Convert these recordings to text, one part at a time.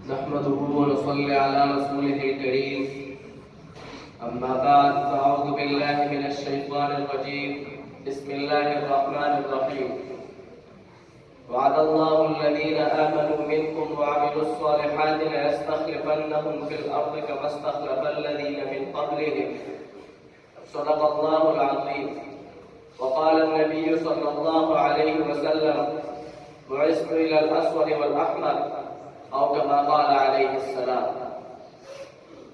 نحمده ونصلي على رسوله الكريم أما بعد فأعوذ بالله من الشيطان الرجيم بسم الله الرحمن الرحيم وعد الله الذين آمنوا منكم وعملوا الصالحات ليستخلفنهم في الأرض كما استخلف الذين من قبلهم صدق الله العظيم وقال النبي صلى الله عليه وسلم بعثت إلى الأسود والأحمر او كما قال علیہ السلام.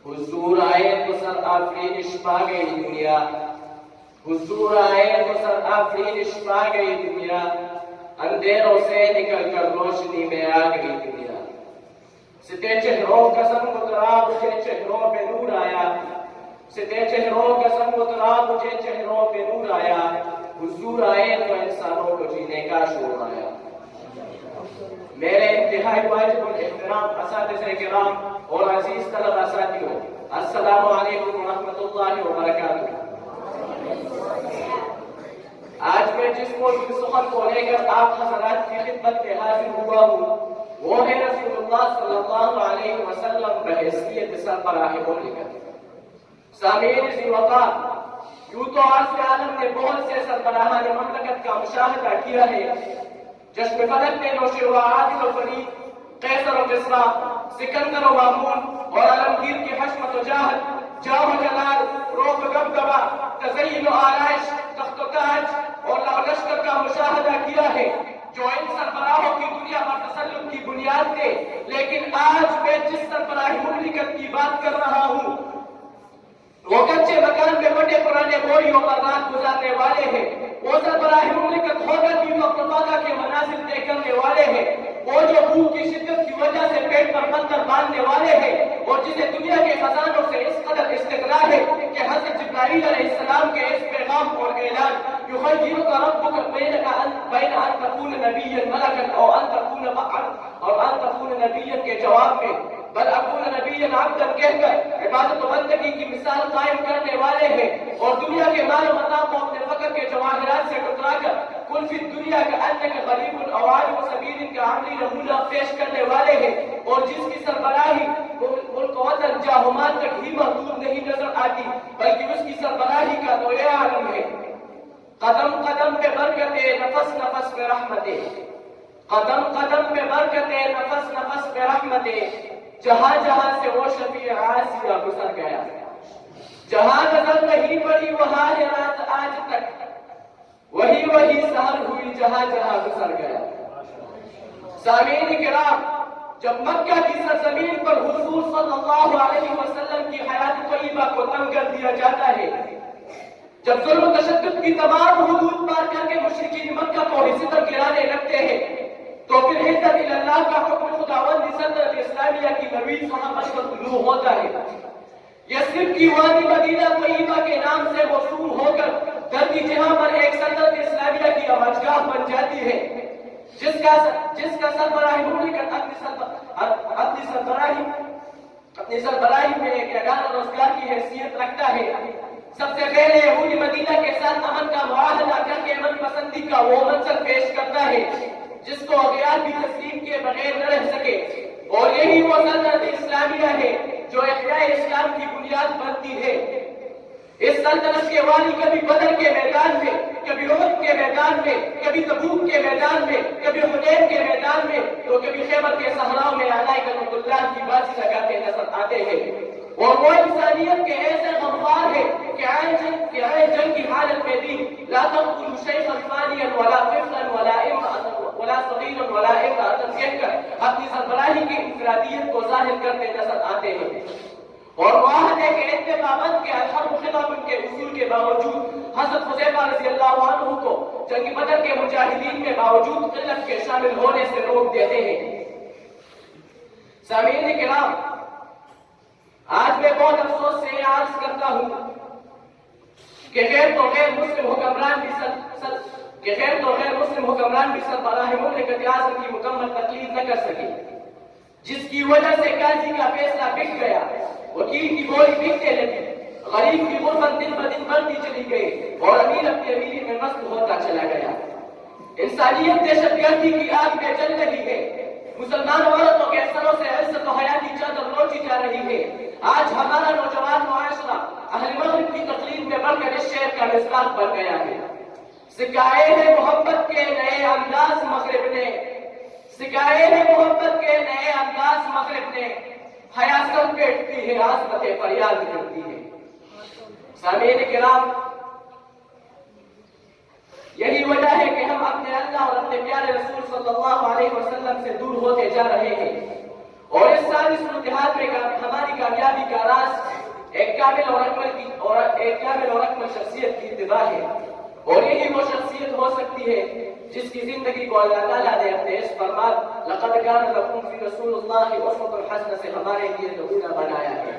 حضور آئے تو سر آفرینش پا گئی دنیا، حضور آئے تو سر آفرینش پا گئی دنیا، اندھیروں سے نکل کر روشنی میں آ گئی دنیا. ستے چہروں کا سنگ اترا مجھے چہروں پہ نور آیا، ستے چہروں کا سنگ اترا مجھے چہروں پہ نور آیا. حضور آئے تو انسانوں کو جینے کا شعور آیا. میرے انتہائی واجب الاحترام اساتذہ کرام اور عزیز طلبہ ساتھیوں، السلام علیکم ورحمۃ اللہ وبرکاتہ. آج میں جس موضوع سخن کو لے کر آپ حضرات کی خدمت میں حاضر ہوا ہوں وہ ہے رسول اللہ صلی اللہ علیہ وسلم بحیثیت سربراہ مملکت. سامعین ذی وقار، یوں تو عرض عالم نے بہت سے سربراہان مملکت کا مشاہدہ کیا ہے. جشن فلک نے نوشیروان و عادل و فرید، قیصر و کسریٰ، سکندر و مامون اور عالمگیر کی حشمت و جاہت، جاہ و جلال، روب و گبگبہ، تزین و آلائش، تخت و تاج اور لشکر کا مشاہدہ کیا ہے جو ان سربراہوں کی دنیا پر تسلط کی بنیاد تھے. لیکن آج میں جس سربراہی مملکت کی بات کر رہا ہوں وہ کچے مکان میں بڑے پرانے بوریوں پر رات گزارنے والے ہیں. وہ سربراہ مملکت ہو کر بھی وقت کے مناظر طے کرنے والے ہیں. وہ جو بھوک کی شدت کی وجہ سے پیٹ پر پتھر باندھنے والے ہیں اور جسے دنیا کے خزانوں سے اس قدر استقرار ہے کہ حضرت جبرائیل علیہ السلام کے اس پیغام اور اعلان یخیرک ربک بین ان تکون نبیا ملکا او ان تکون نبیا کے جواب میں بل اکون نبیا عبدا کہہ کر عبادت و بندگی کی مثال قائم کرنے والے ہیں اور دنیا کے مال و متاع کو اپنے فقر کے جواہرات سے ٹکرا کر کل فی دنیا کا انک غریب الاوائل و سبیل کا عملی نمونہ پیش کرنے والے ہیں اور جس کی سربراہی ملک وطن جاہمان تک ہی محدود نہیں نظر آتی بلکہ اس کی سربراہی کا تو یہ عالم ہے. قدم قدم پہ برکتیں نفس نفس پہ رحمتیں، قدم قدم پہ برکتیں نفس نفس پہ رحمتیں. جہاں جہاں سے وہ شفیع عاصیہ گزر گیا، جہاں نظر نہیں پڑی وہاں ہے رات آج تک، وہی وہی سحر ہوئی جہاں جہاں گزر گیا. سامعین کرام، جب مکہ کی سرزمین پر حضور صلی اللہ علیہ وسلم کی حیات طیبہ کو تنگ کر دیا جاتا ہے، جب ظلم و تشدد کی تمام حدود پار کر کے مشرکین مکہ کو ستم گرانے لگتے ہیں تو پھر عزت اللہ کا حکم خداوند سلطنت اسلامیہ کی نوید صحابت پر طلوع ہوتا ہے. یثرب کی وادی مدینہ طیبہ کے نام سے موسوم ہو کر دھرتی جہاں پر ایک سلطنت اسلامیہ کی آماجگاہ بن جاتی ہے جس کا سربراہی مملکت اپنی سربراہی میں ایک اعلان روزگار کی حیثیت رکھتا ہے. سب سے پہلے یہودی مدینہ کے ساتھ امن کا معاہدہ کر کے امن پسندی کا وہ منظر پیش کرتا ہے جس کو اغیار بھی تسلیم کے بغیر نہ رہ سکے اور یہی وہ سلطنت اسلامیہ ہے جو احیاء اسلام کی بنیاد بنتی ہے. اس سلطنت کے والی کبھی بدر کے میدان میں، کبھی احد کے میدان میں، کبھی تبوک کے میدان میں، کبھی حنین کے میدان میں تو کبھی خیبر کے صحراؤں میں اعلی کلمت اللہ کی بازی لگاتے نظر آتے ہیں. اور وہ انسانیت کے ایسے غمخوار ہے کہ آئے جنگ کی حالت میں بھی لا تقتلوا شیخا فانیا ولا طفلا ولا صغیرا ولا امرأة کہہ کر اپنی سربراہی کی انفرادیت کو ظاہر کرتے نظر آتے ہیں. اور معاہدے کے اتنے پابند کے الحرب خطاب کے اصول کے باوجود حضرت حذیفہ رضی اللہ عنہ کو جنگ بدر کے مجاہدین میں باوجود قلت کے شامل ہونے سے روک دیتے ہیں. سامعین کرام، آج میں بہت افسوس سے یہ عرض کرتا ہوں کہ غیر مسلم حکمران بھی سربراہ مملکت اعظم کی مکمل تقلید نہ کر سکے، جس کی وجہ سے قاضی کا فیصلہ بک گیا، وکیل کی گولی بکنے لگی، غریب کی غربت دن بدن بڑھتی چلی گئی اور امیر اپنی امیری میں مست ہوتا چلا گیا. انسانیت دہشت گردی کی آگ میں جل رہی ہے. مسلمان عورتوں کے سروں سے عزت و حیا جاتی ہے۔ آج ہمارا نوجوان معاشرہ اہل مغرب کی تقلید میں بڑھ کر اس شعر کا مصداق بن گیا ہے۔ سکھائے ہیں محبت کے نئے انداز مغرب نے، سکھائے ہیں محبت کے نئے انداز مغرب نے، حیاست پیٹتی ہے عاصمت فریاد کرتی ہے۔ سامعین کرام، یہی وجہ ہے کہ ہم اپنے اللہ اور اپنے پیارے رسول صلی اللہ علیہ وسلم سے دور ہوتے جا رہے ہیں، اور اس ساری صورتحال میں ہماری کامیابی کا راز ایک کامل اور اکمل شخصیت کی اتباع ہے، اور یہی وہ شخصیت ہو سکتی ہے جس کی زندگی کو اللہ تعالیٰ نے اپنے اس فرمان لقد کان لکم فی رسول اللہ اسوۃ حسنہ سے ہمارے لیے نمونہ بنایا ہے۔